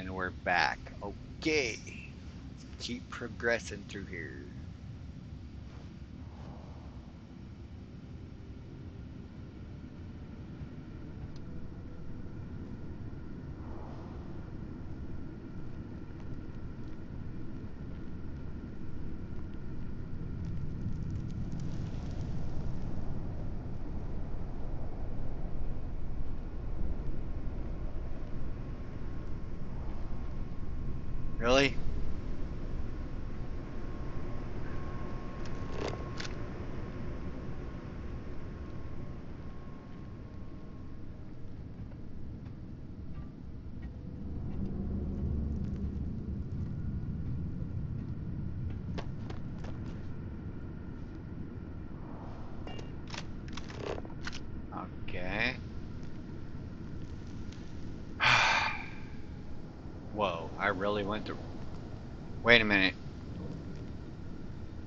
And we're back. Okay. Keep progressing through here. Really? Okay. Whoa, I really went through. Wait a minute.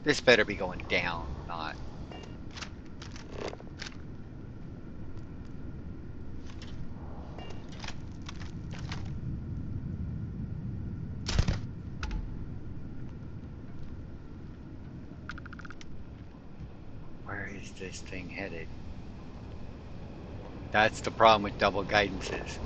This better be going down, not. Where is this thing headed? That's the problem with double guidances.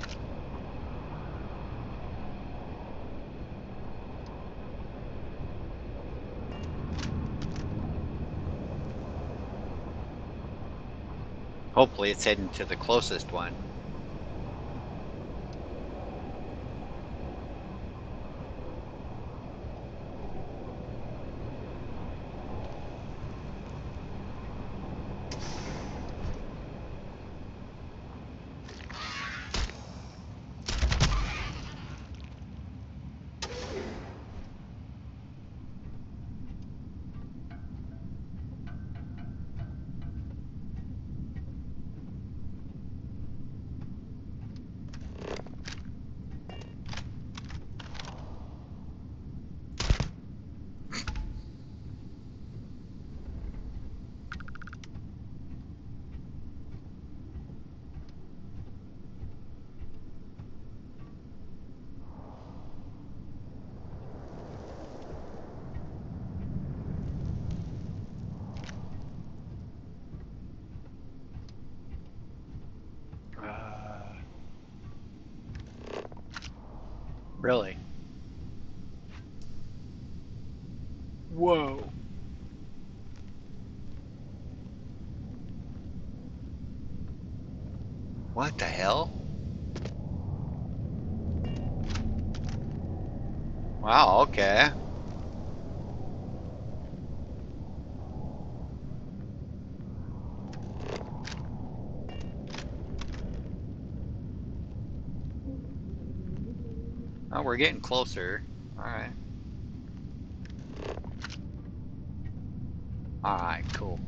Hopefully it's heading to the closest one. Really? Whoa. What the hell? Wow, okay. Oh, we're getting closer. Alright. Alright, cool.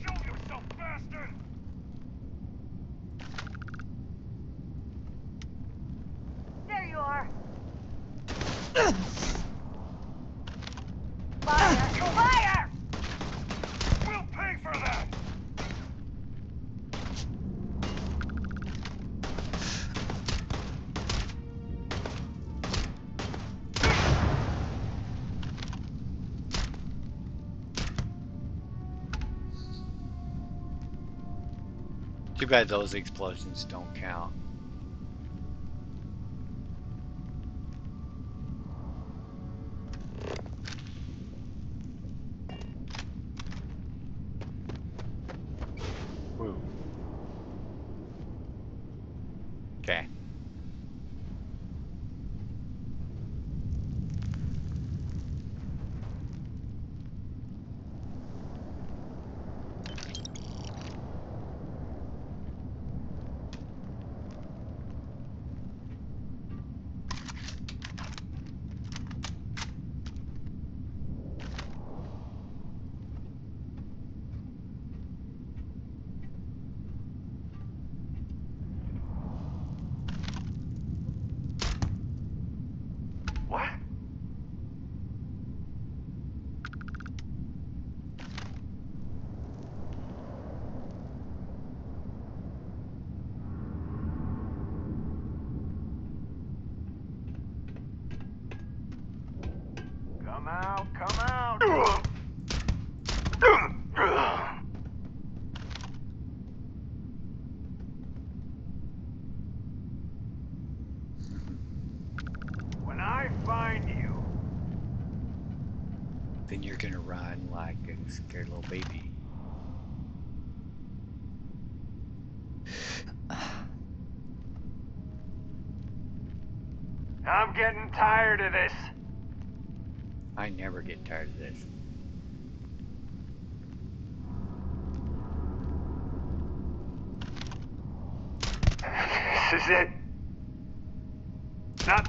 Show yourself, bastard! There you are. Fire! Fire! We'll pay for that! Too bad those explosions don't count. Woo. Okay. Come out. When I find you, Then you're gonna run like a scared little baby. I'm getting tired of this. I never get tired of this. This is it. Not.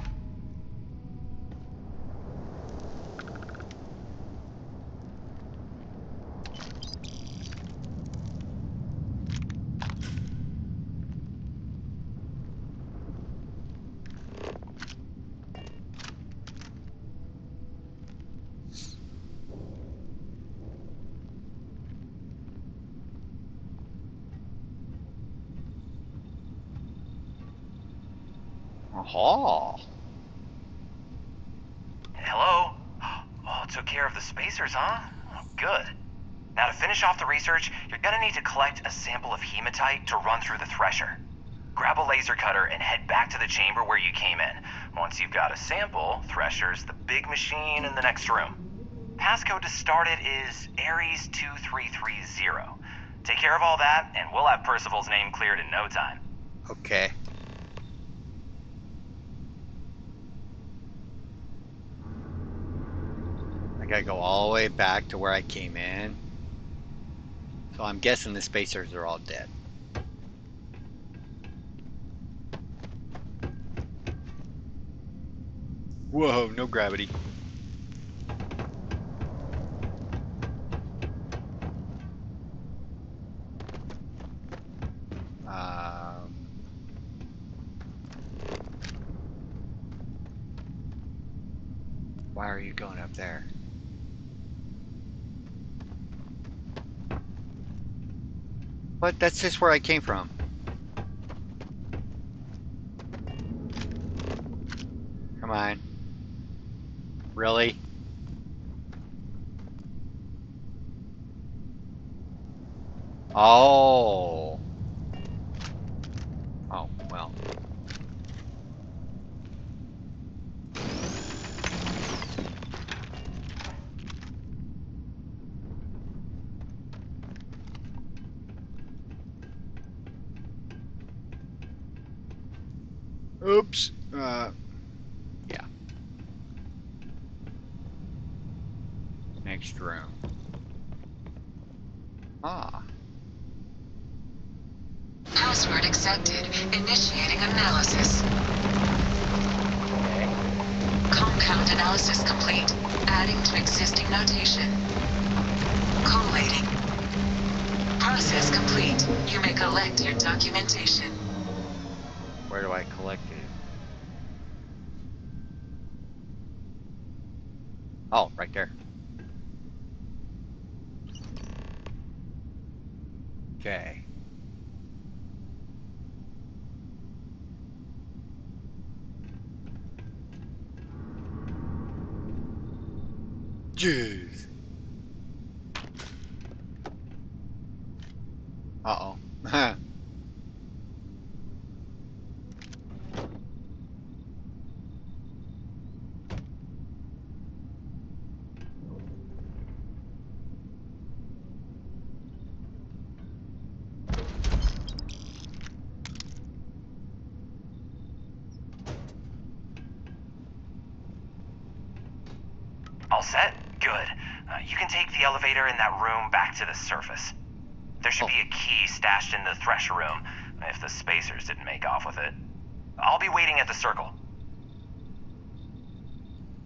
Aha! Hello? Oh, took care of the spacers, huh? Oh, good. Now to finish off the research, you're gonna need to collect a sample of hematite to run through the thresher. Grab a laser cutter and head back to the chamber where you came in. Once you've got a sample, thresher's the big machine in the next room. Passcode to start it is Ares 2330. Take care of all that, and we'll have Percival's name cleared in no time. Okay. I gotta go all the way back to where I came in. So I'm guessing the spacers are all dead. Whoa, no gravity. Why are you going up there? What? That's just where I came from. Come on. Really? Oh. Oh, well. Oops. Yeah. Next room. Ah. Password accepted. Initiating analysis. Okay. Compound analysis complete. Adding to existing notation. Collating. Process complete. You may collect your documentation. Where do I collect it? Oh, right there. Okay. Jeez. Uh-oh. All set? Good. You can take the elevator in that room back to the surface. There should be a key stashed in the thresher room, if the spacers didn't make off with it. I'll be waiting at the circle.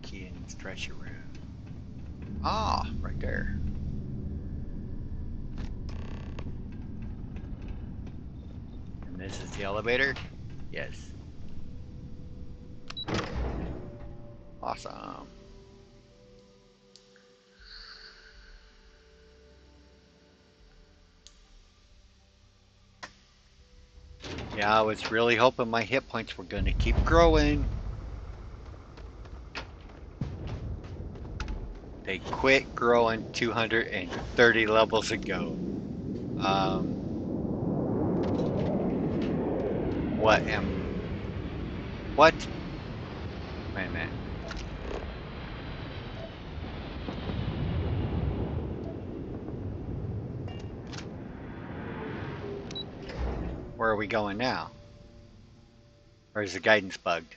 Key in the stretcher room. Ah, right there. And this is the elevator? Yes. Awesome. Yeah, I was really hoping my hit points were going to keep growing. They quit growing 230 levels ago. What? Wait a minute. Where are we going now? Or is the guidance bugged?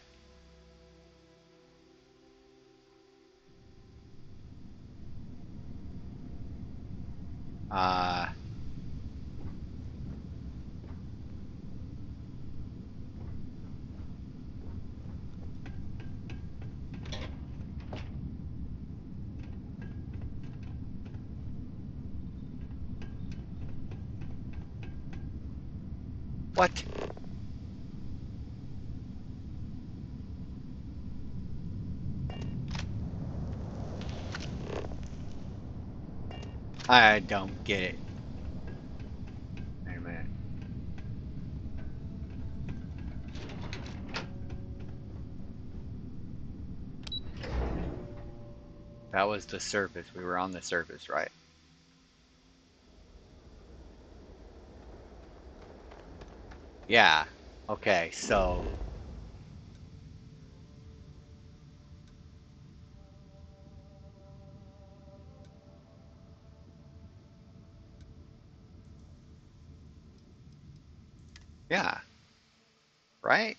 What? I don't get it. Wait a minute. That was the surface. We were on the surface, right? Yeah. Okay, so... Yeah. Right?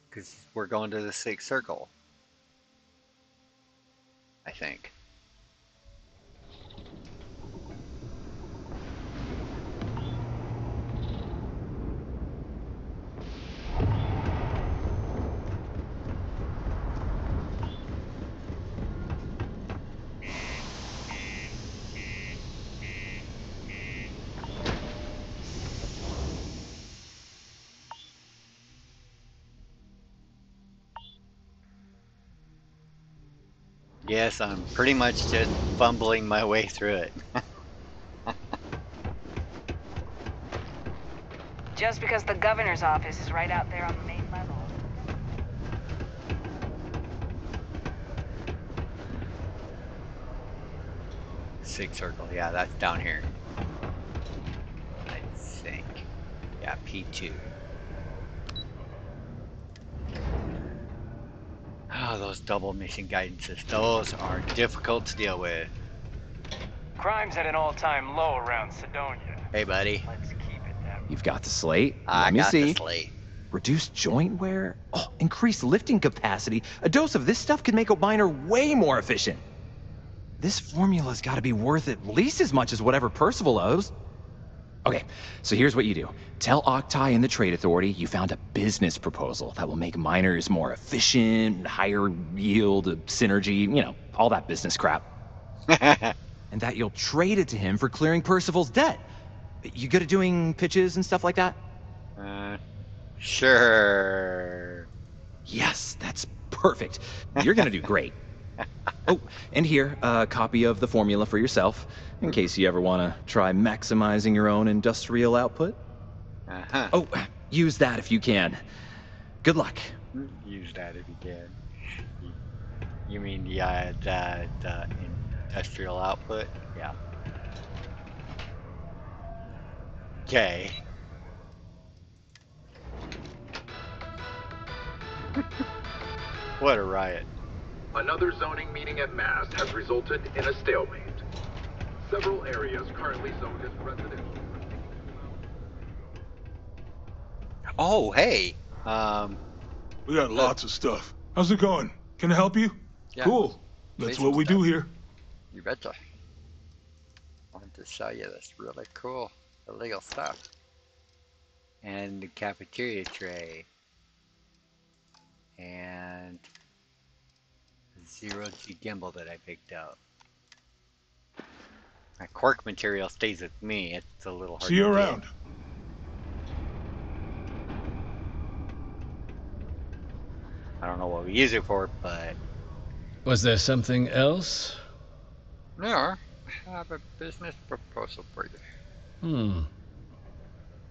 Because we're going to the sixth circle. I think. Yes, I'm pretty much just fumbling my way through it. Just because the governor's office is right out there on the main level. Sixth circle, yeah, that's down here. I think. Yeah, P2. Oh, those double mission guidances. Those are difficult to deal with. Crime's at an all-time low around Sidonia. Hey, buddy. Let's keep it that way. You've got the slate. I Let me got see. the slate. Reduced joint wear? Oh, increased lifting capacity. A dose of this stuff could make a miner way more efficient. This formula's got to be worth at least as much as whatever Percival owes. Okay, so here's what you do. Tell Octai and the Trade Authority you found a business proposal that will make miners more efficient, higher yield, synergy, you know, all that business crap. And that you'll trade it to him for clearing Percival's debt. You good at doing pitches and stuff like that? Sure. Yes, that's perfect. You're gonna do great. Oh, and here, a copy of the formula for yourself, in case you ever want to try maximizing your own industrial output. Uh-huh. Oh, use that if you can. Good luck. Use that if you can. You mean the industrial output? Yeah. Okay. What a riot. Another zoning meeting at Mast has resulted in a stalemate. Several areas currently zoned as residential. Oh, hey. We got lots of stuff. How's it going? Can I help you? Yeah, Cool. That's what we do here. You betcha. I wanted to show you this really cool illegal stuff. And the cafeteria tray. And zero-G gimbal that I picked up. My cork material stays with me. It's a little hard See you to get. around. I don't know what we use it for, but... Was there something else? No, I have a business proposal for you.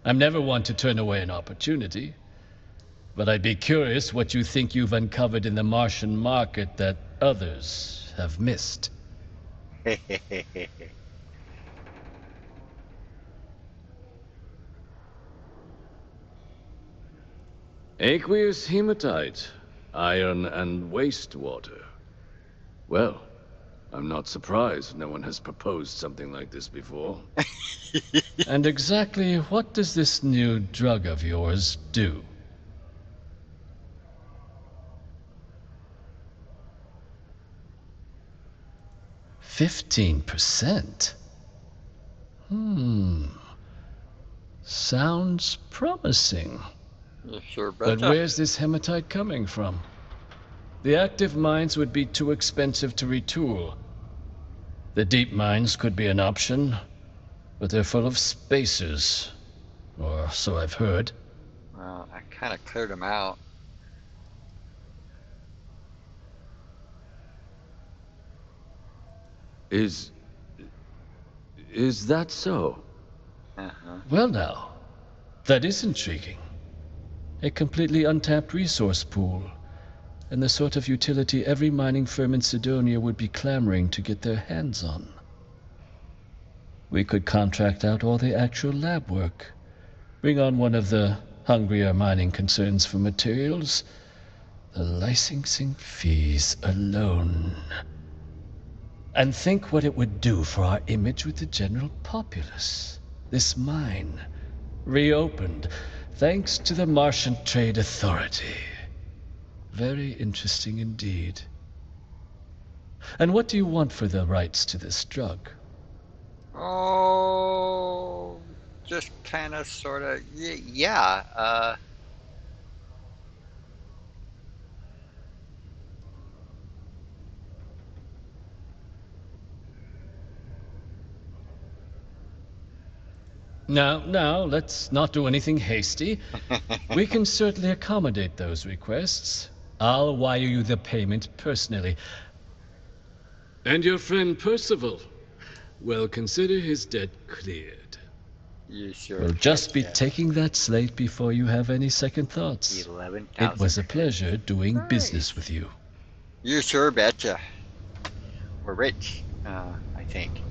I'm never one to turn away an opportunity. But I'd be curious what you think you've uncovered in the Martian market that others have missed. Aqueous hematite, iron and wastewater. Well, I'm not surprised no one has proposed something like this before. And exactly what does this new drug of yours do? "15%? Sounds promising. You sure But betcha. where's this hematite coming from? The active mines would be too expensive to retool. The deep mines could be an option, but they're full of spacers. Or so I've heard. Well, I kind of cleared them out. Is that so? Uh-huh. Well now, that is intriguing. A completely untapped resource pool, and the sort of utility every mining firm in Sidonia would be clamoring to get their hands on. We could contract out all the actual lab work, bring on one of the hungrier mining concerns for materials. The licensing fees alone. And think what it would do for our image with the general populace. This mine, reopened, thanks to the Martian Trade Authority. Very interesting indeed. And what do you want for the rights to this drug? Oh, just kind of, sort of, yeah. Now, let's not do anything hasty. We can certainly accommodate those requests. I'll wire you the payment personally. And your friend Percival? Well, consider his debt cleared. You sure We'll just be betcha. taking that slate before you have any second thoughts. 11,000. It was a pleasure doing Nice. business with you. You sure betcha. We're rich, I think.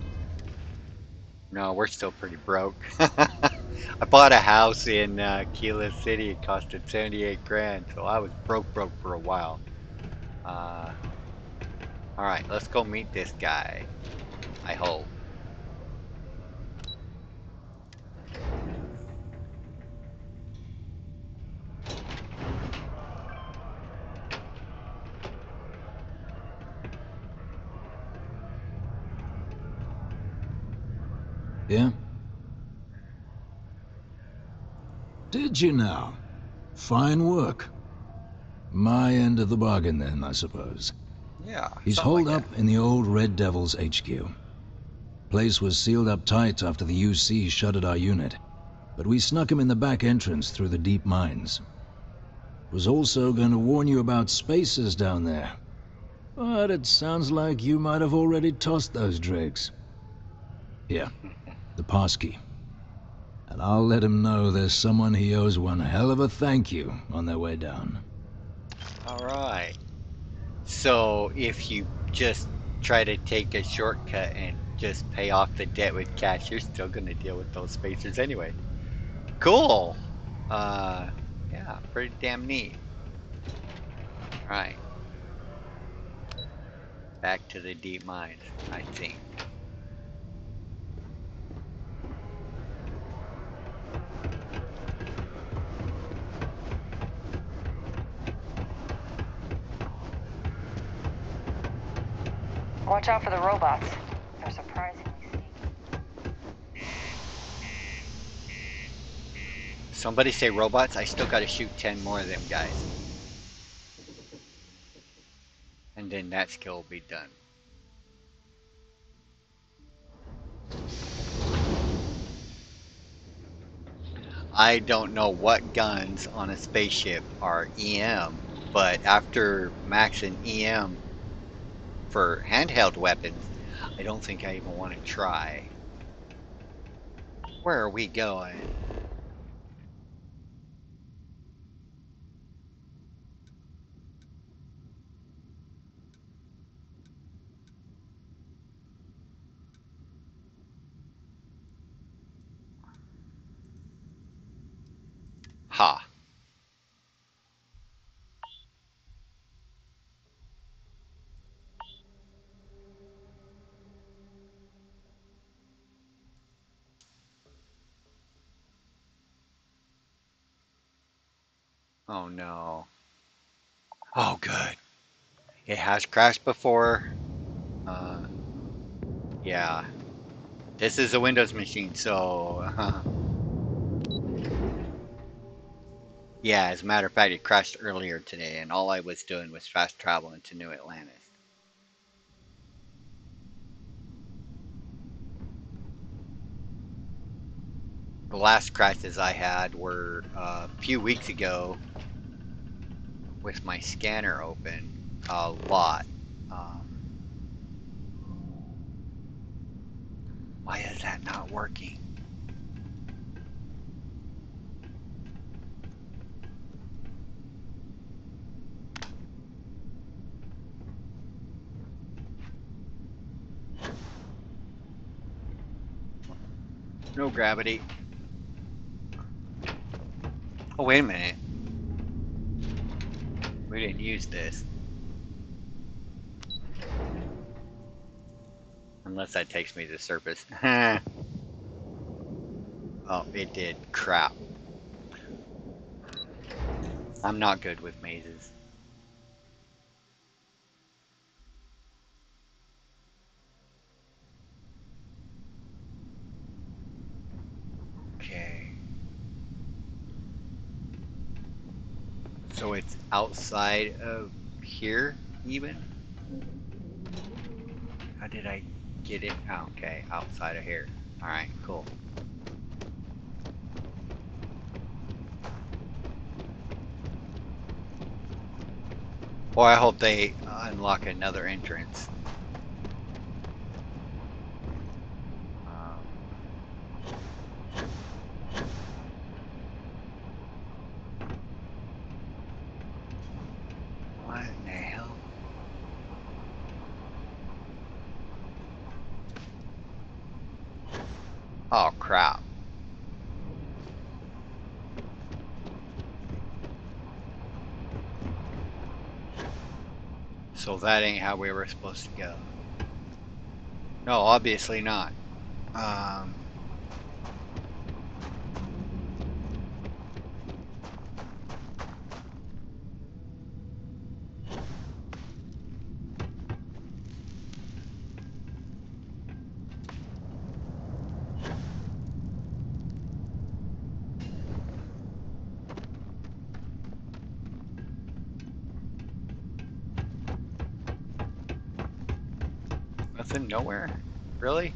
No, we're still pretty broke. I bought a house in Kila City. It costed 78 grand, so I was broke for a while. All right, let's go meet this guy. I hope. Yeah? Did you now? Fine work. My end of the bargain then, I suppose. Yeah. He's something holed like up in the old Red Devil's HQ. Place was sealed up tight after the UC shuttered our unit, but we snuck him in the back entrance through the deep mines. Was also going to warn you about spacers down there. But it sounds like you might have already tossed those dregs. Here, the passkey. And I'll let him know there's someone he owes one hell of a thank you on their way down. All right. So if you just try to take a shortcut and just pay off the debt with cash, you're still going to deal with those spacers anyway. Cool. Yeah, pretty damn neat. Right. Back to the deep mines, I think. Watch out for the robots. They're surprisingly sneaky. Somebody say robots. I still got to shoot 10 more of them guys. And then that skill will be done. I don't know what guns on a spaceship are EM, but after maxing EM for handheld weapons, I don't think I even want to try. Where are we going? Oh no. Oh good. It has crashed before. Yeah. This is a Windows machine, so yeah, as a matter of fact, it crashed earlier today, and all I was doing was fast traveling to New Atlantis. The last crashes I had were a few weeks ago with my scanner open a lot. Why is that not working? No gravity. Oh, wait a minute. We didn't use this. Unless that takes me to the surface. Oh, it did. Crap. I'm not good with mazes. Okay. So it's outside of here, even? How did I get it? Oh, okay, outside of here. Alright, cool. Well, I hope they unlock another entrance. What in the hell? Oh, crap. So that ain't how we were supposed to go. No, obviously not. Nothing, nowhere? Really?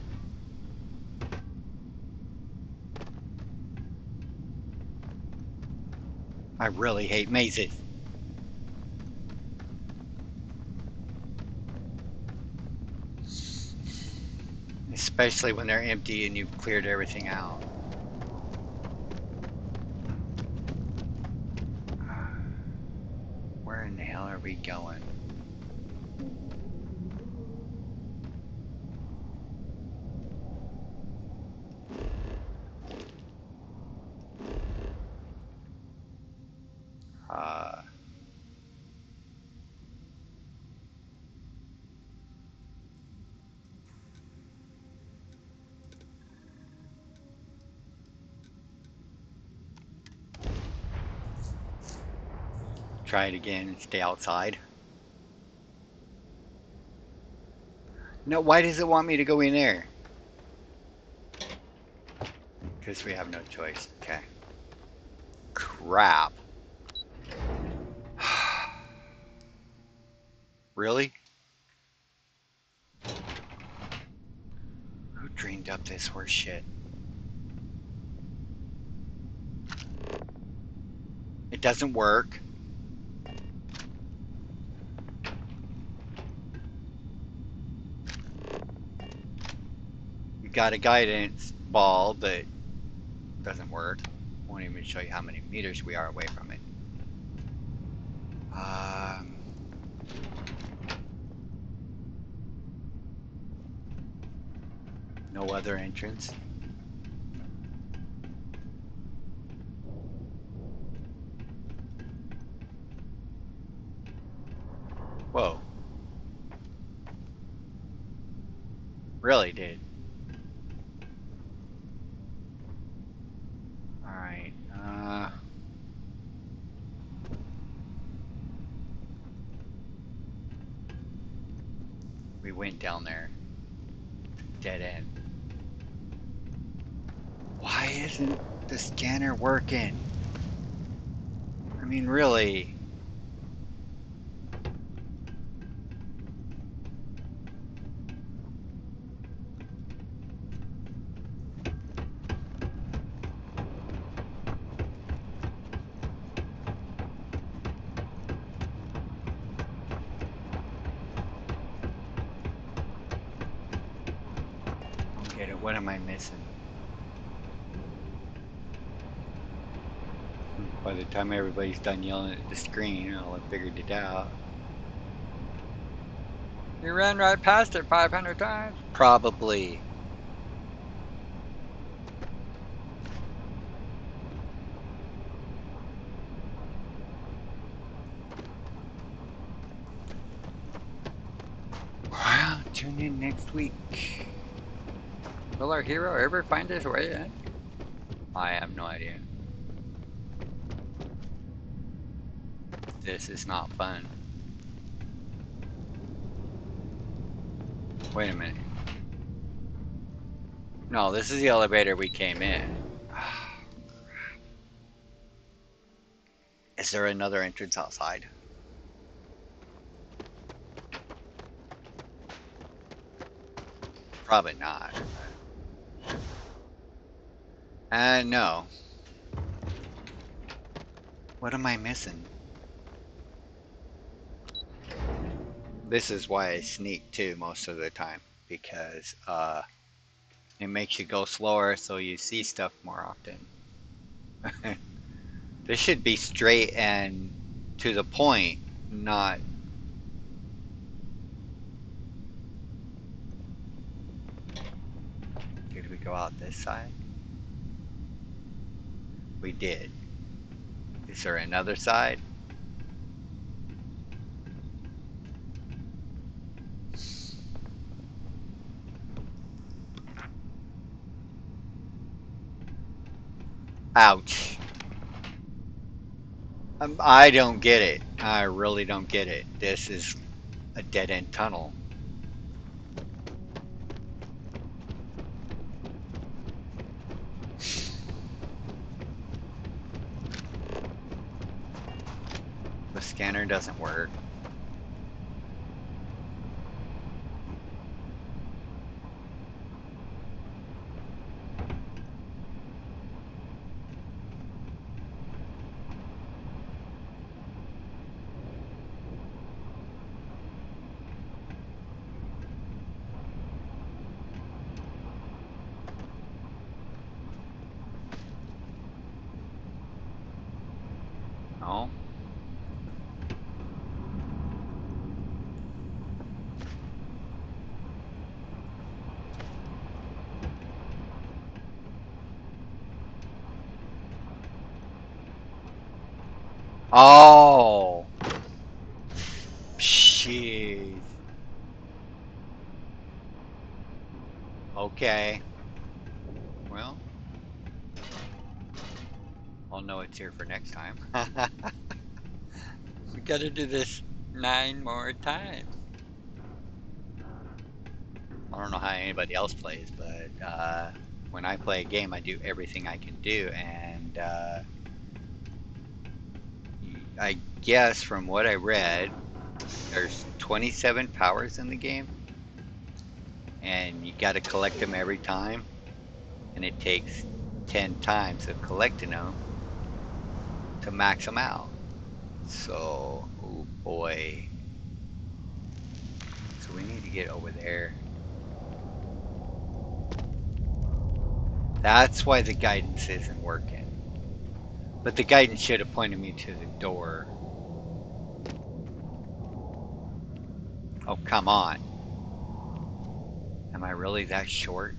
I really hate mazes. Especially when they're empty and you've cleared everything out. Where in the hell are we going? Try it again and stay outside. No, why does it want me to go in there? Because we have no choice. Okay. Crap. Really? Who dreamed up this horse shit? It doesn't work. You got a guidance ball that doesn't work. Won't even show you how many meters we are away from it. No other entrance. Whoa. Really, dude. Alright, We went down there. Dead end. Why isn't the scanner working? I mean, really? Get it? What am I missing? By the time everybody's done yelling at the screen, I'll have figured it out. You ran right past it 500 times? Probably. Well, tune in next week. Will our hero ever find his way in? I have no idea. This is not fun. Wait a minute. No, this is the elevator we came in. Is there another entrance outside? Probably not. No. What am I missing? This is why I sneak too most of the time, because it makes you go slower so you see stuff more often. This should be straight and to the point, not... Did we go out this side? We did. Is there another side? Ouch. I don't get it. I really don't get it. This is a dead-end tunnel. The scanner doesn't work. No. Oh. Jeez. Okay. Well, I'll know it's here for next time. We gotta do this 9 more times. I don't know how anybody else plays, but when I play a game, I do everything I can do, and I guess from what I read, there's 27 powers in the game, and you gotta collect them every time, and it takes 10 times of collecting them to max them out. So, oh boy. So we need to get over there. That's why the guidance isn't working. But the guidance should have pointed me to the door. Oh, come on. Am I really that short?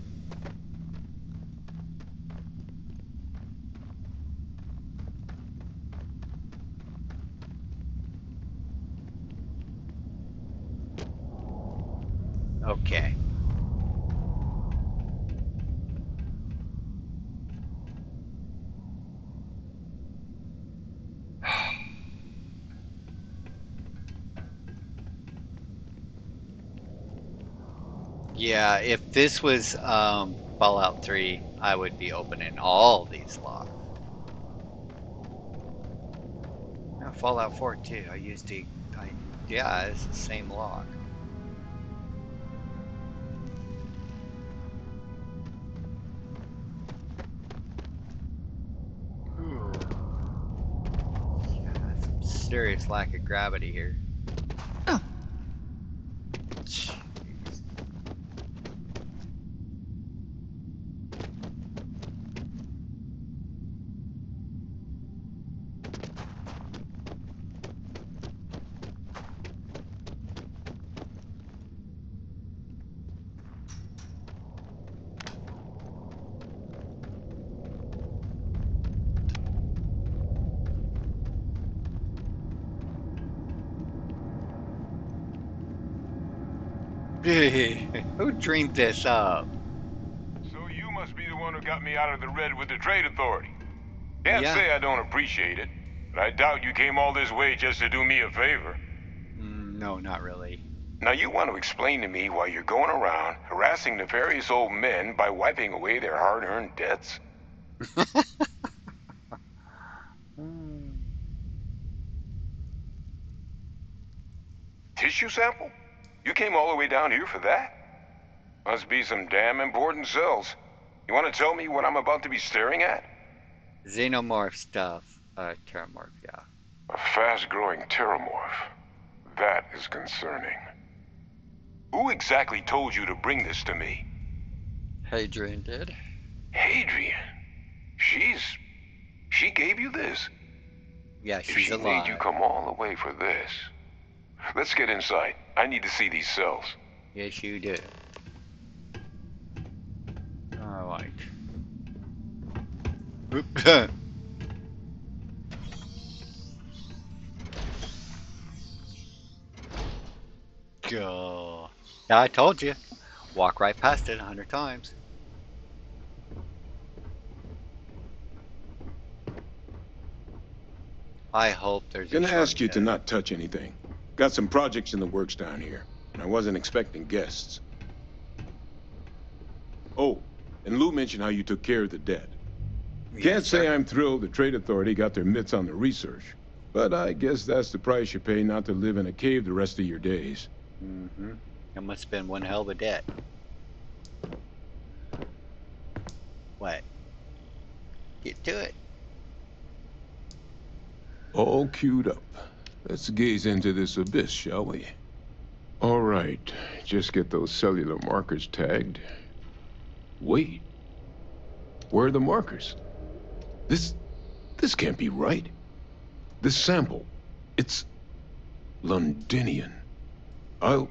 Okay. Yeah, if this was Fallout 3, I would be opening all these locks. No, Fallout 4 too. Yeah, it's the same lock. Ooh. Yeah, some serious lack of gravity here. Oh. Jeez. Who dreamed this up? So you must be the one who got me out of the red with the trade authority. Can't Yeah. say I don't appreciate it, but I doubt you came all this way just to do me a favor. No, not really. Now you want to explain to me why you're going around harassing nefarious old men by wiping away their hard-earned debts? Tissue sample? You came all the way down here for that? Must be some damn important cells. You want to tell me what I'm about to be staring at? Xenomorph stuff. Terramorph, yeah. A fast-growing terramorph. That is concerning. Who exactly told you to bring this to me? Hadrian did. Hadrian? She gave you this? Yeah, If she's she alive. made you come all the way for this. Let's get inside. I need to see these cells. Yes, you do. Alright. Go. Yeah, I told you. Walk right past it 100 times. I hope there's Gonna a ask you to shortcut. not touch anything. Got some projects in the works down here, and I wasn't expecting guests. Oh, and Lou mentioned how you took care of the dead. Can't say I'm thrilled the Trade Authority got their mitts on the research, but I guess that's the price you pay not to live in a cave the rest of your days. Mm-hmm. That must have been one hell of a debt. What? Get to it. All queued up. Let's gaze into this abyss, shall we? All right, just get those cellular markers tagged. Wait. Where are the markers? This can't be right. This sample, it's Londinian. I'll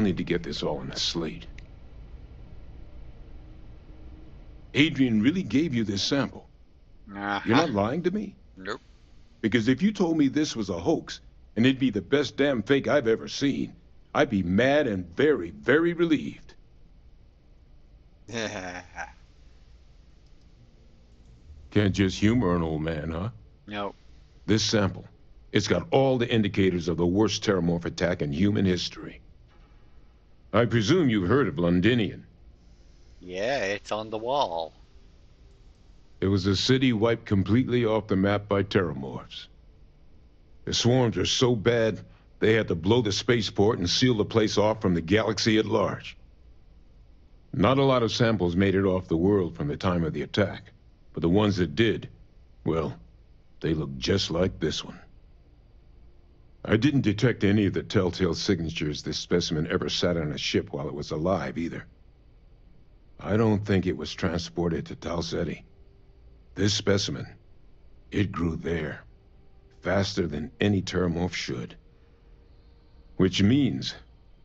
need to get this all on a slate. Adrian really gave you this sample. You're not lying to me? Nope. Because if you told me this was a hoax, and it'd be the best damn fake I've ever seen, I'd be mad and very, very relieved. Can't just humor an old man, huh? Nope. This sample, it's got all the indicators of the worst terramorph attack in human history. I presume you've heard of Londinian. Yeah, it's on the wall. It was a city wiped completely off the map by terramorphs. The swarms were so bad, they had to blow the spaceport and seal the place off from the galaxy at large. Not a lot of samples made it off the world from the time of the attack, but the ones that did, well, they look just like this one. I didn't detect any of the telltale signatures this specimen ever sat on a ship while it was alive, either. I don't think it was transported to Tal Ceti. This specimen, it grew there, faster than any terramorph should. Which means,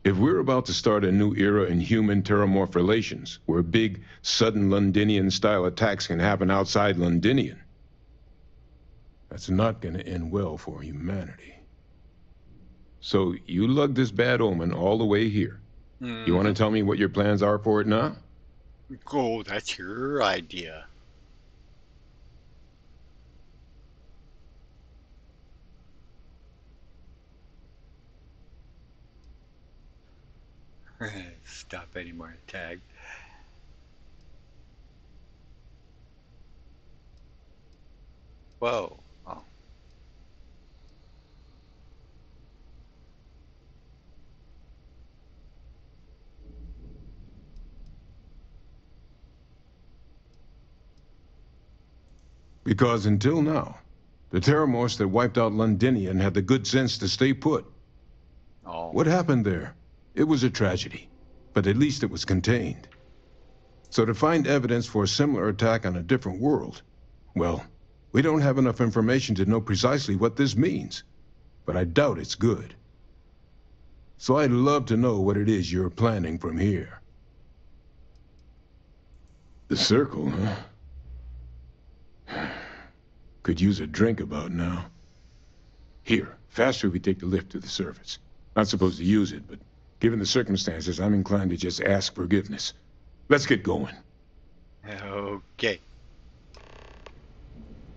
if we're about to start a new era in human-terramorph relations, where big, sudden Londinian-style attacks can happen outside Londinian, that's not gonna end well for humanity. So, you lugged this bad omen all the way here. You want to tell me what your plans are for it now? Oh, that's your idea. Stop any more tag. Whoa. Oh. Because until now, the Terramorphs that wiped out Londinian had the good sense to stay put. Oh. What happened there? It was a tragedy, but at least it was contained. So to find evidence for a similar attack on a different world, well, we don't have enough information to know precisely what this means, but I doubt it's good. So I'd love to know what it is you're planning from here. The circle, huh? Could use a drink about now. Here, faster we take the lift to the surface. Not supposed to use it, but given the circumstances, I'm inclined to just ask forgiveness. Let's get going. Okay.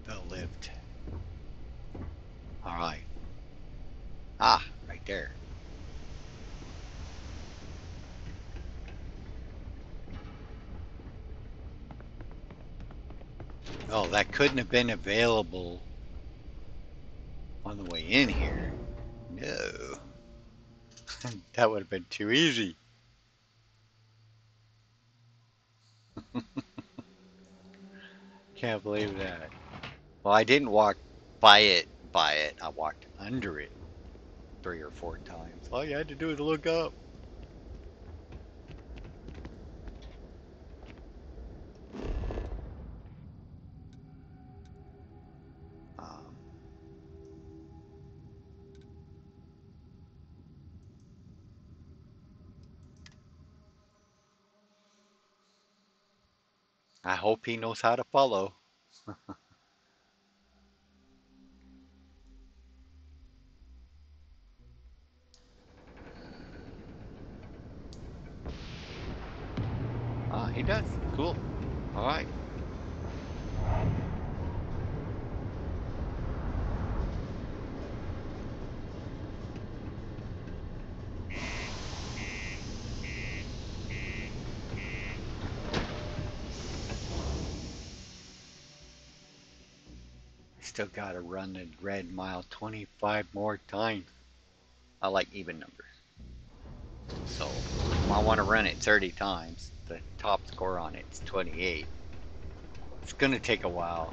The lift. Alright. Ah, right there. Oh, that couldn't have been available on the way in here. No. That would have been too easy. Can't believe that. Well, I didn't walk by it. I walked under it 3 or 4 times. All you had to do was look up. I hope he knows how to follow. Ah, he does. Cool. All right. Still gotta run the red mile 25 more times. I like even numbers. So I want to run it 30 times. The top score on it's 28. It's gonna take a while.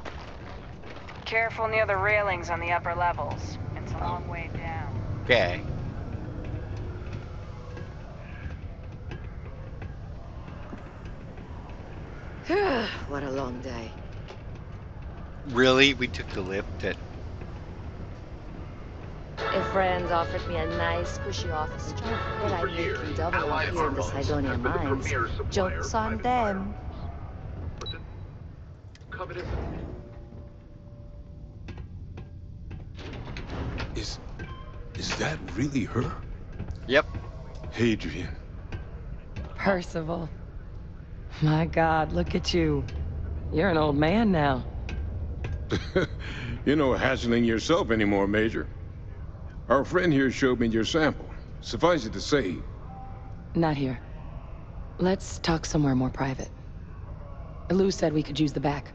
Careful near the railings on the upper levels. It's a long way down. Okay. What a long day. Really? We took the lift at... A friend offered me a nice, cushy office job, but I make double up here in the Sidonia mines. Joke's on them. Is that really her? Yep. Hadrian. Percival. My God, look at you. You're an old man now. You're no hassling yourself anymore, Major. Our friend here showed me your sample. Suffice it to say... Not here. Let's talk somewhere more private. Lou said we could use the back.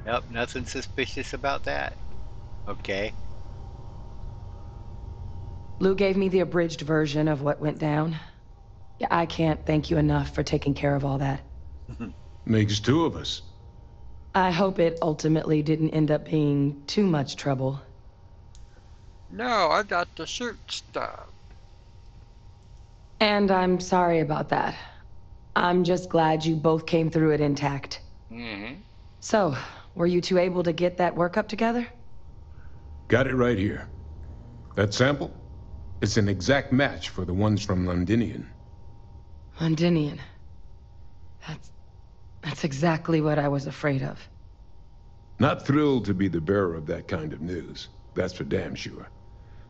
Yep, nothing suspicious about that. Okay. Lou gave me the abridged version of what went down. Yeah, I can't thank you enough for taking care of all that. Makes 2 of us. I hope it ultimately didn't end up being too much trouble. No, I got the shirt stuff. And I'm sorry about that. I'm just glad you both came through it intact. Mm-hmm. So, were you two able to get that workup together? Got it right here. That sample? It's an exact match for the ones from Londinian. Londinian. That's exactly what I was afraid of. Not thrilled to be the bearer of that kind of news. That's for damn sure.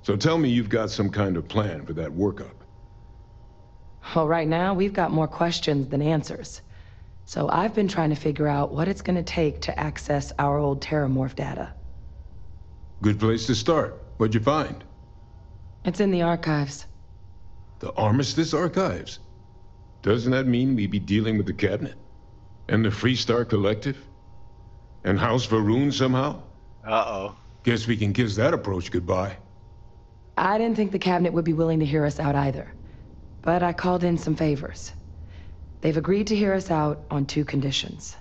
So tell me you've got some kind of plan for that workup. Well, right now, we've got more questions than answers. So I've been trying to figure out what it's gonna take to access our old Terramorph data. Good place to start. What'd you find? It's in the archives. The Armistice Archives? Doesn't that mean we'd be dealing with the Cabinet? And the Freestar Collective? And House Varun somehow? Uh-oh. Guess we can kiss that approach goodbye. I didn't think the Cabinet would be willing to hear us out either. But I called in some favors. They've agreed to hear us out on 2 conditions.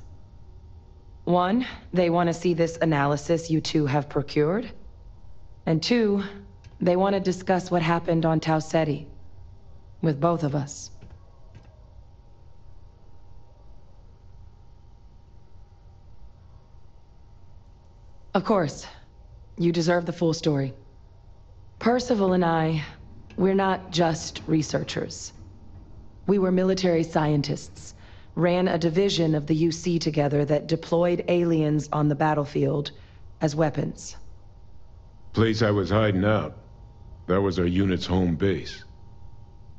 1, they want to see this analysis you two have procured. And 2, they want to discuss what happened on Tau Ceti. With both of us. Of course, you deserve the full story. Percival and I, we're not just researchers. We were military scientists, ran a division of the UC together that deployed aliens on the battlefield as weapons. Place I was hiding out. That was our unit's home base.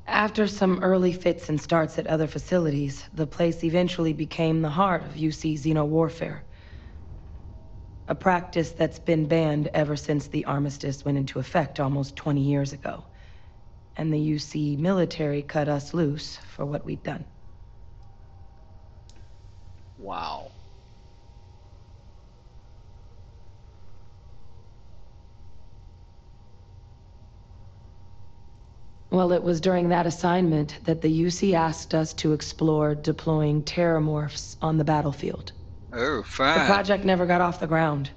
After some early fits and starts at other facilities, the place eventually became the heart of UC xeno-warfare. A practice that's been banned ever since the armistice went into effect almost 20 years ago. And the UC military cut us loose for what we'd done. Wow. Well, it was during that assignment that the UC asked us to explore deploying terramorphs on the battlefield. Oh, fine. The project never got off the ground,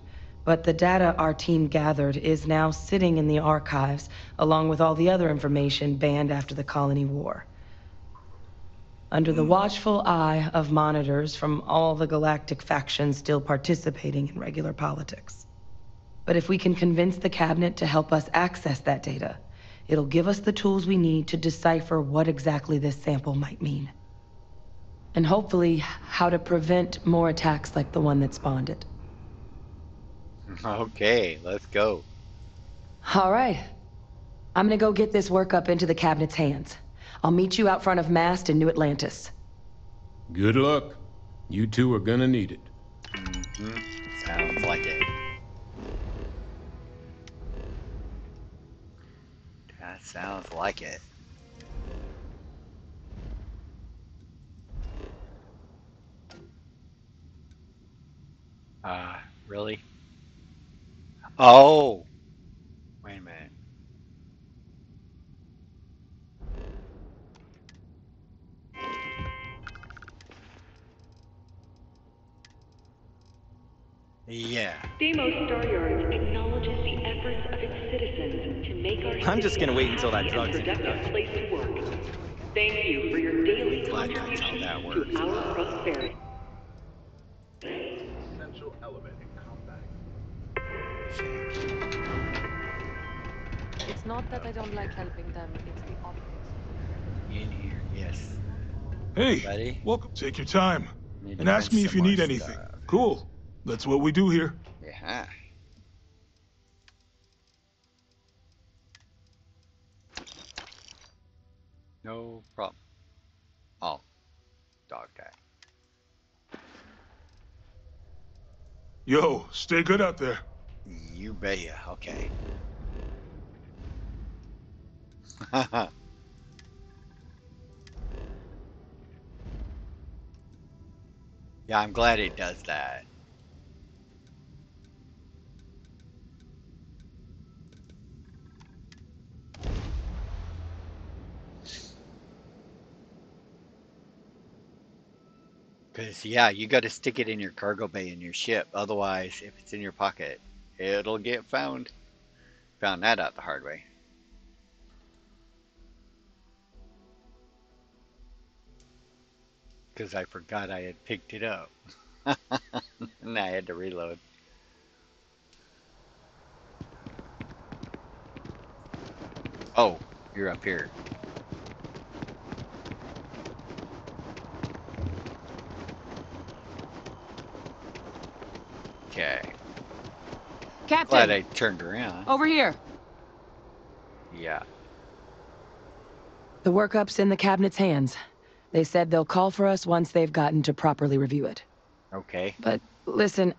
but the data our team gathered is now sitting in the archives, along with all the other information banned after the Colony War. Under the watchful eye of monitors from all the galactic factions still participating in regular politics. But if we can convince the Cabinet to help us access that data, it'll give us the tools we need to decipher what exactly this sample might mean. And hopefully, how to prevent more attacks like the one that spawned it. Okay, let's go. All right. I'm gonna go get this work up into the Cabinet's hands. I'll meet you out front of Mast in New Atlantis. Good luck. You two are gonna need it. Sounds like it. That sounds like it. Really? Oh! Wait a minute. Yeah. Deimos Staryard acknowledges the efforts of its citizens to make our I'm just gonna wait until that drug's productive place to work. Thank you for your daily contribution to our prosperity. Essential element in combat. It's not that I don't like helping them, it's the opposite. In here, yes. Hey, Ready? welcome. Take your time. Need And to ask find me if some you more need anything. stuff. Cool. That's what we do here. Yeah. No problem. Oh, dog guy. Yo, stay good out there. You betcha. Okay. Yeah, I'm glad it does that. Because, yeah, you got to stick it in your cargo bay in your ship. Otherwise, if it's in your pocket, it'll get found. Found that out the hard way. Because I forgot I had picked it up. And I had to reload. Oh, you're up here. Okay. Captain! Glad I turned around. Over here! Yeah. The workup's in the cabinet's hands. They said they'll call for us once they've gotten to properly review it. Okay. But listen,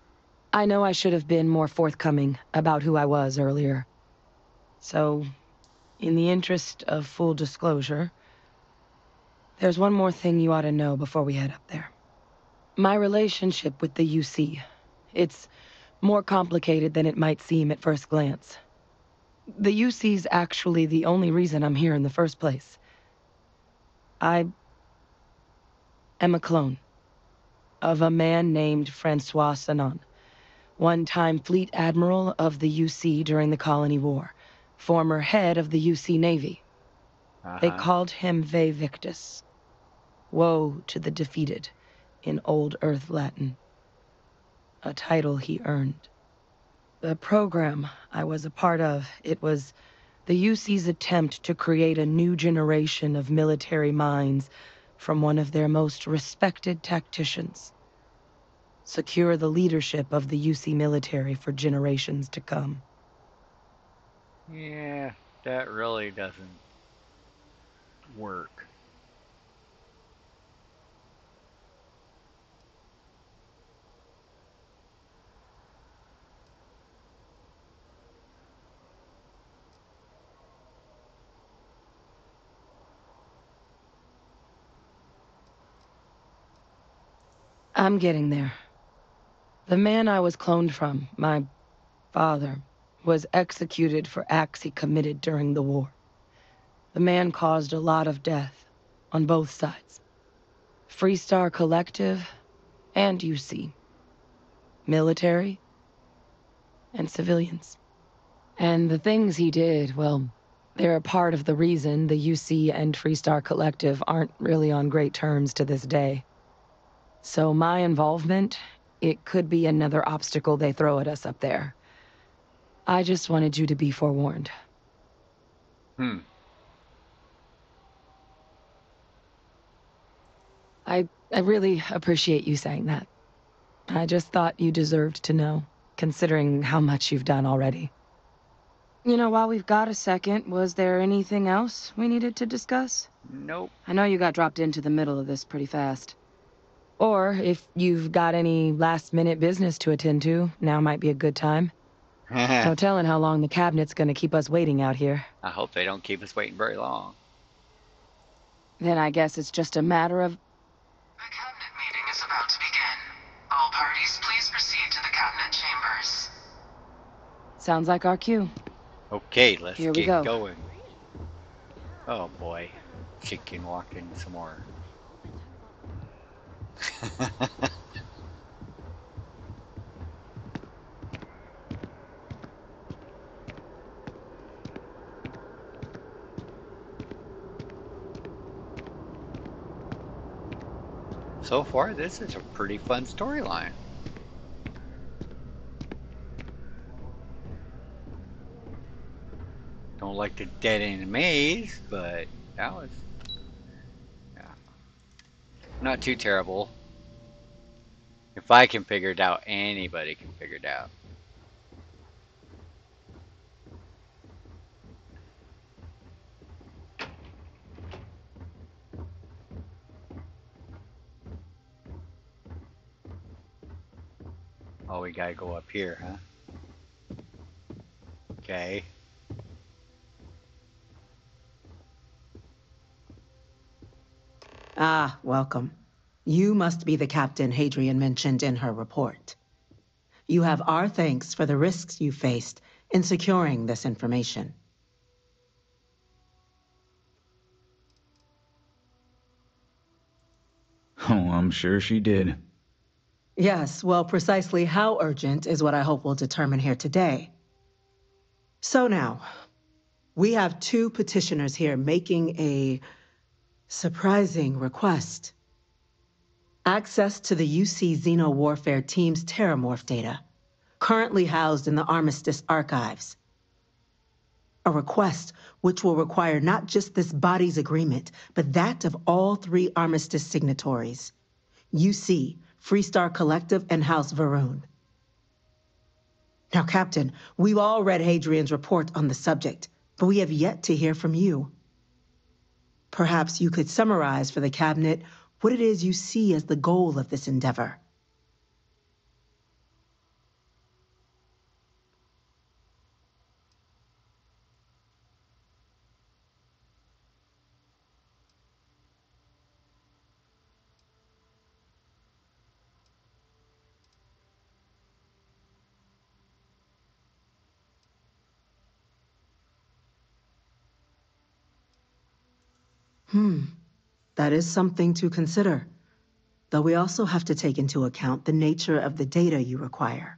I know I should have been more forthcoming about who I was earlier. So, in the interest of full disclosure, there's one more thing you ought to know before we head up there. My relationship with the UC. It's more complicated than it might seem at first glance. The UC's actually the only reason I'm here in the first place. I am a clone of a man named Francois Sanon, one-time fleet admiral of the UC during the Colony War, former head of the UC Navy. They called him Ve Victus. Woe to the defeated, in Old Earth Latin. A title he earned. The program I was a part of, it was the UC's attempt to create a new generation of military minds from one of their most respected tacticians. Secure the leadership of the UC military for generations to come. Yeah, that really doesn't work. I'm getting there. The man I was cloned from, my father, was executed for acts he committed during the war. The man caused a lot of death, on both sides. Freestar Collective and UC. Military and civilians. And the things he did, well, they're a part of the reason the UC and Freestar Collective aren't really on great terms to this day. So my involvement, it could be another obstacle they throw at us up there. I just wanted you to be forewarned. I really appreciate you saying that. I just thought you deserved to know, considering how much you've done already. You know, while we've got a second, was there anything else we needed to discuss? Nope. I know you got dropped into the middle of this pretty fast. Or, if you've got any last-minute business to attend to, now might be a good time. No telling how long the cabinet's gonna keep us waiting out here. I hope they don't keep us waiting very long. Then I guess it's just a matter of... The cabinet meeting is about to begin. All parties, please proceed to the cabinet chambers. Sounds like our cue. Okay, let's Here we get go. going. Oh boy. Chicken walking some more. So far, this is a pretty fun storyline. Don't like the dead end maze, but that was, yeah, not too terrible. If I can figure it out, anybody can figure it out. Oh, we gotta go up here, huh? Okay. Ah, welcome. You must be the captain Hadrian mentioned in her report. You have our thanks for the risks you faced in securing this information. Oh, I'm sure she did. Yes, well, precisely how urgent is what I hope we'll determine here today. So now, we have two petitioners here making a surprising request. Access to the UC Xeno Warfare Team's Terramorph data, currently housed in the Armistice archives. A request which will require not just this body's agreement, but that of all three Armistice signatories: UC, Freestar Collective, and House Varun. Now, Captain, we've all read Hadrian's report on the subject, but we have yet to hear from you. Perhaps you could summarize for the cabinet what it is you see as the goal of this endeavor. That is something to consider. Though we also have to take into account the nature of the data you require.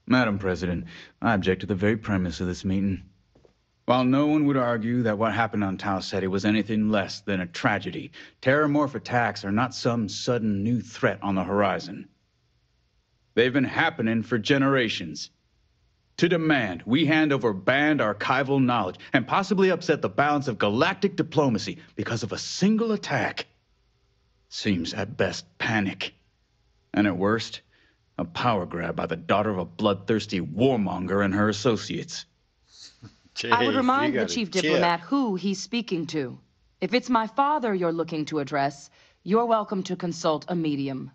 Madam President, I object to the very premise of this meeting. While no one would argue that what happened on Tau Ceti was anything less than a tragedy, terramorph attacks are not some sudden new threat on the horizon. They've been happening for generations. To demand we hand over banned archival knowledge and possibly upset the balance of galactic diplomacy because of a single attack seems at best panic, and at worst, a power grab by the daughter of a bloodthirsty warmonger and her associates. Jeez, I would remind you the gotta chief chill. diplomat who he's speaking to. If it's my father you're looking to address, you're welcome to consult a medium.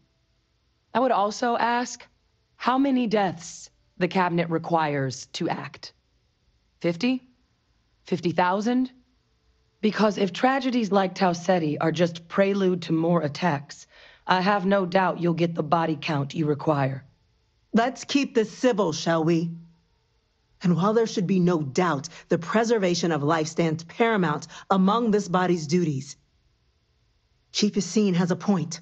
I would also ask, how many deaths the cabinet requires to act? 50? 50,000? Because if tragedies like Tau Ceti are just prelude to more attacks, I have no doubt you'll get the body count you require. Let's keep this civil, shall we? And while there should be no doubt the preservation of life stands paramount among this body's duties, Chief Yassine has a point.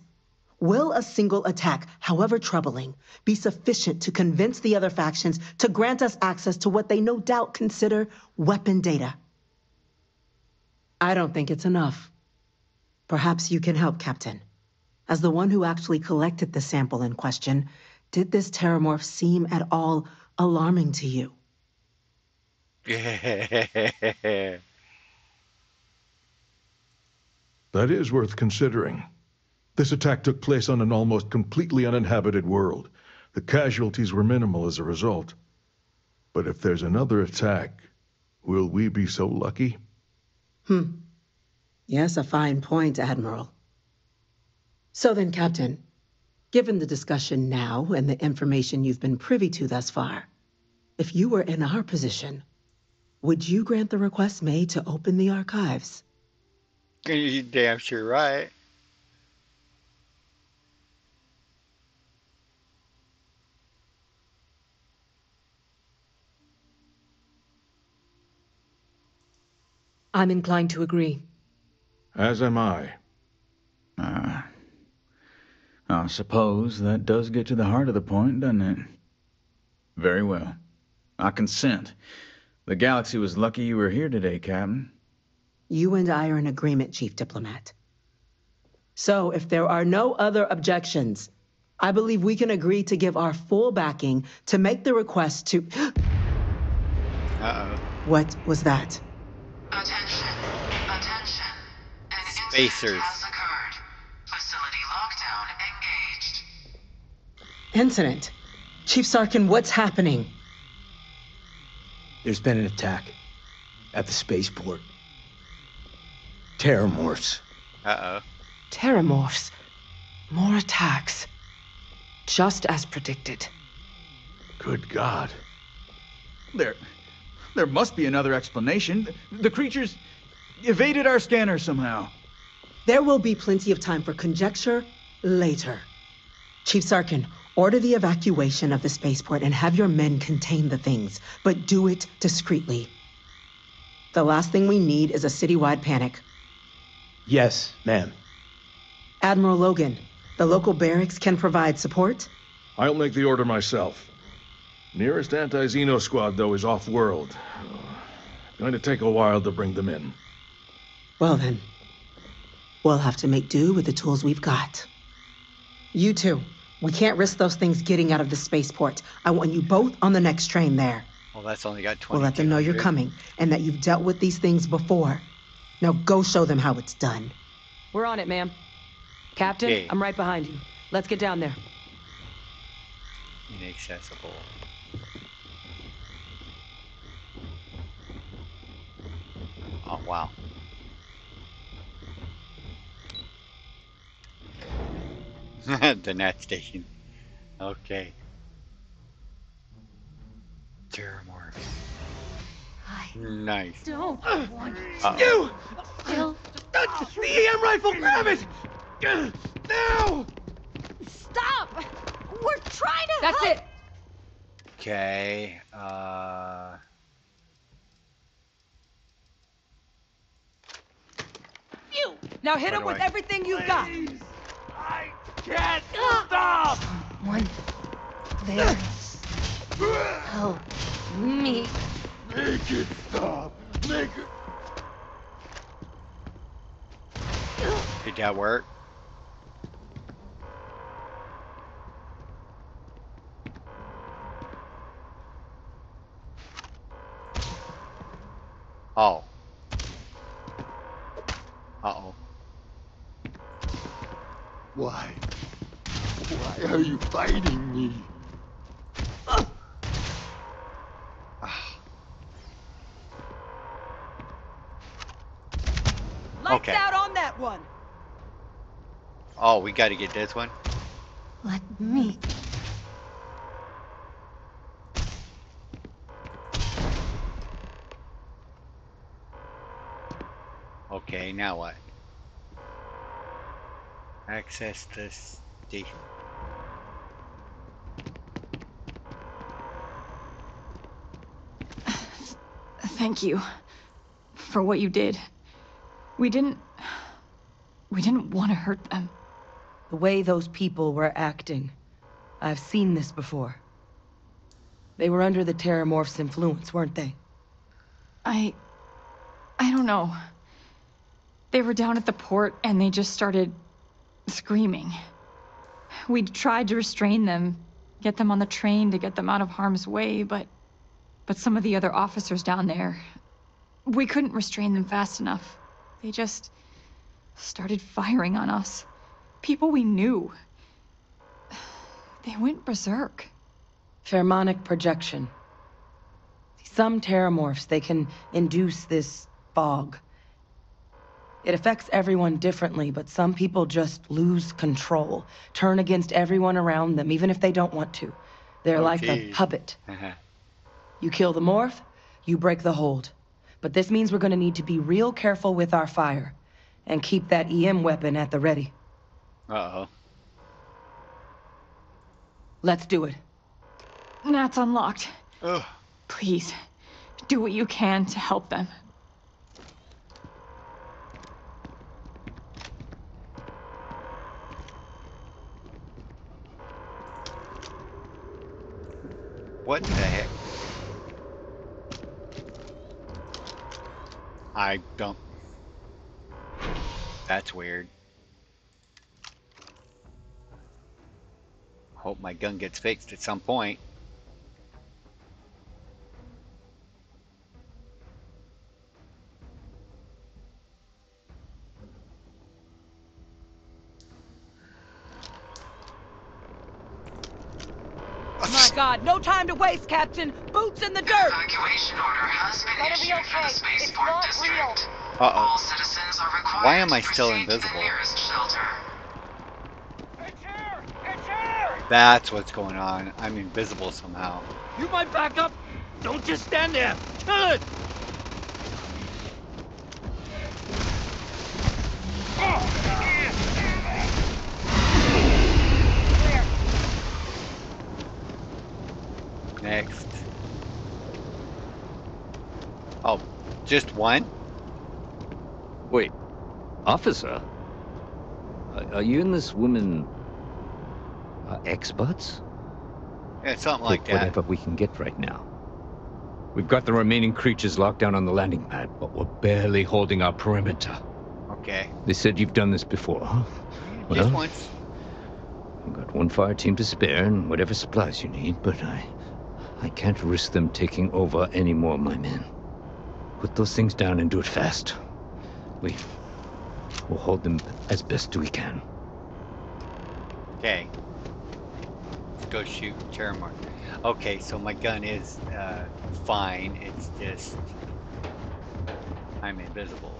Will a single attack, however troubling, be sufficient to convince the other factions to grant us access to what they no doubt consider weapon data? I don't think it's enough. Perhaps you can help, Captain. As the one who actually collected the sample in question, did this terramorph seem at all alarming to you? That is worth considering. This attack took place on an almost completely uninhabited world. The casualties were minimal as a result. But if there's another attack, will we be so lucky? Yes, a fine point, Admiral. So then, Captain, given the discussion now and the information you've been privy to thus far, if you were in our position, would you grant the request made to open the archives? You're damn sure right. I'm inclined to agree. As am I. I suppose that does get to the heart of the point, doesn't it? Very well. I consent. The galaxy was lucky you were here today, Captain. You and I are in agreement, Chief Diplomat. So, if there are no other objections, I believe we can agree to give our full backing to make the request to... Uh-oh. What was that? Attention. Attention. An Spacers. incident has occurred. Facility lockdown engaged. Incident? Chief Sarkin, what's happening? There's been an attack at the spaceport. Terramorphs. Uh-oh. Terramorphs. More attacks. Just as predicted. Good God. There must be another explanation. The creatures evaded our scanner somehow. There will be plenty of time for conjecture later. Chief Sarkin, order the evacuation of the spaceport and have your men contain the things, but do it discreetly. The last thing we need is a citywide panic. Yes, ma'am. Admiral Logan, the local barracks can provide support? I'll make the order myself. Nearest anti-Xeno squad, though, is off-world. Going to take a while to bring them in. Well then, we'll have to make do with the tools we've got. You two, we can't risk those things getting out of the spaceport. I want you both on the next train there. Well, that's only got 20. We'll let them know you're coming, and that you've dealt with these things before. Now go show them how it's done. We're on it, ma'am. Captain, Okay. I'm right behind you. Let's get down there. Inaccessible. Oh, wow. The net station. Okay. Terramorph. Nice. Don't want Uh-oh. Still. The EM rifle, grab it! Now! Stop! We're trying to That's help. it. Okay. You. Now hit Where him do with I- everything you've got. I can't stop! One. There. Help me. Make it stop! Make it... Did that work? Oh. Uh-oh. Why? Why are you fighting me? Lights Okay. out on that one. Oh, we gotta get this one? Let me. Okay, now what? Access this station. Thank you for what you did. We didn't want to hurt them. The way those people were acting, I've seen this before. They were under the Terramorph's influence, weren't they? I don't know. They were down at the port and they just started screaming. We tried to restrain them, get them on the train to get them out of harm's way, but some of the other officers down there, we couldn't restrain them fast enough. They just started firing on us. People we knew. They went berserk. Pheromonic projection. Some Terramorphs, they can induce this fog. It affects everyone differently, but some people just lose control, turn against everyone around them, even if they don't want to. They're like a puppet. You kill the morph, you break the hold. But this means we're gonna need to be real careful with our fire, and keep that EM weapon at the ready. Uh-oh. Let's do it. That's unlocked. Ugh. Please, do what you can to help them. What the heck? I don't... That's weird. Hope my gun gets fixed at some point. My God, no time to waste, Captain! Boots in the dirt! Evacuation order has been issued for the spaceport district. Uh-oh. All citizens are required Why am I to still proceed to the invisible? nearest shelter. That's what's going on. I'm invisible somehow. You might back up. Don't just stand there. Good. Next. Oh, just one? Wait, officer? Are you and this woman experts? Yeah, something like that. Whatever we can get right now. We've got the remaining creatures locked down on the landing pad, but we're barely holding our perimeter. Okay. They said you've done this before, huh? Just once. We've got one fire team to spare and whatever supplies you need, but I can't risk them taking over any more of my men. Put those things down and do it fast. We'll hold them as best we can. Okay. Let's go shoot Terramorph. Okay, so my gun is fine. It's just I'm invisible.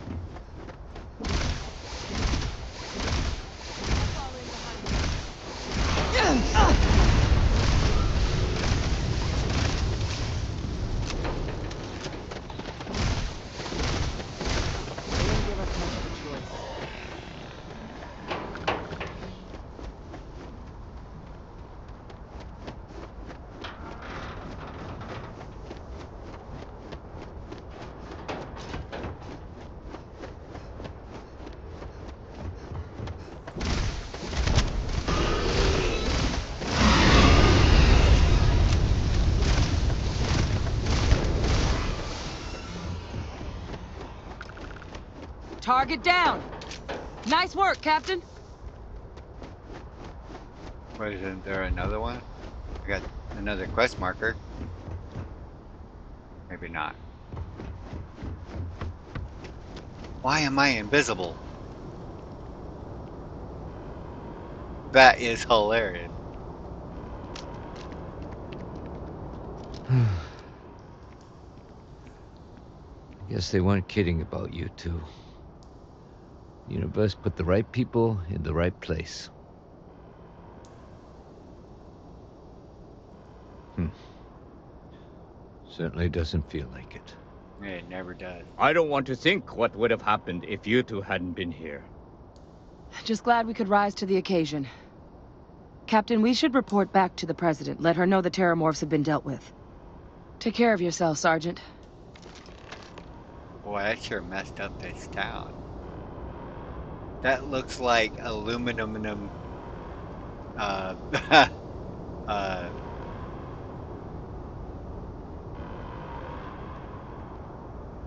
Target down. Nice work, Captain. Wait, isn't there another one? I got another quest marker. Maybe not. Why am I invisible? That is hilarious. Guess they weren't kidding about you two. The universe put the right people in the right place. Certainly doesn't feel like it. It never does. I don't want to think what would have happened if you two hadn't been here. Just glad we could rise to the occasion. Captain, we should report back to the President. Let her know the Terramorphs have been dealt with. Take care of yourself, Sergeant. Boy, that sure messed up this town. That looks like aluminum,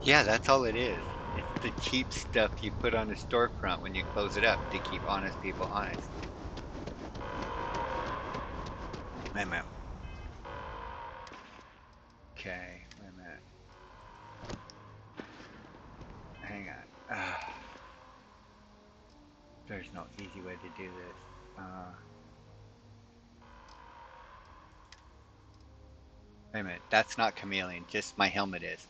yeah, that's all it is. It's the cheap stuff you put on the storefront when you close it up to keep honest people honest. Wait a minute. Okay, wait a minute. Hang on. There's no easy way to do this. Wait a minute, that's not chameleon, just my helmet is.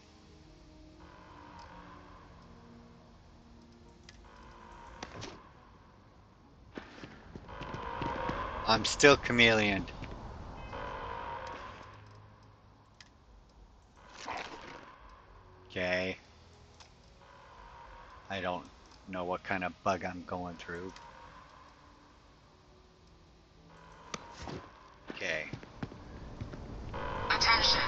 I'm still chameleon. Okay. I don't know what kind of bug I'm going through. Okay. Attention.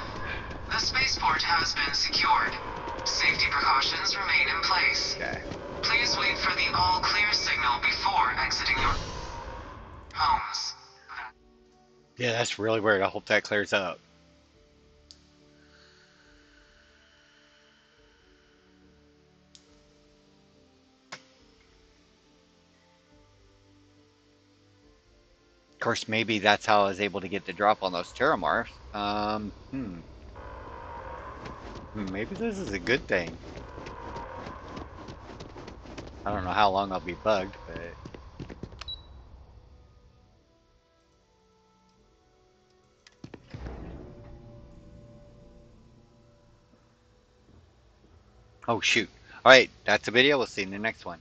The spaceport has been secured. Safety precautions remain in place. Okay. Please wait for the all-clear signal before exiting your homes. Yeah, that's really weird. I hope that clears up. Of course, maybe that's how I was able to get the drop on those Terramorphs. Maybe this is a good thing. I don't know how long I'll be bugged, but... Oh, shoot. Alright, that's the video. We'll see you in the next one.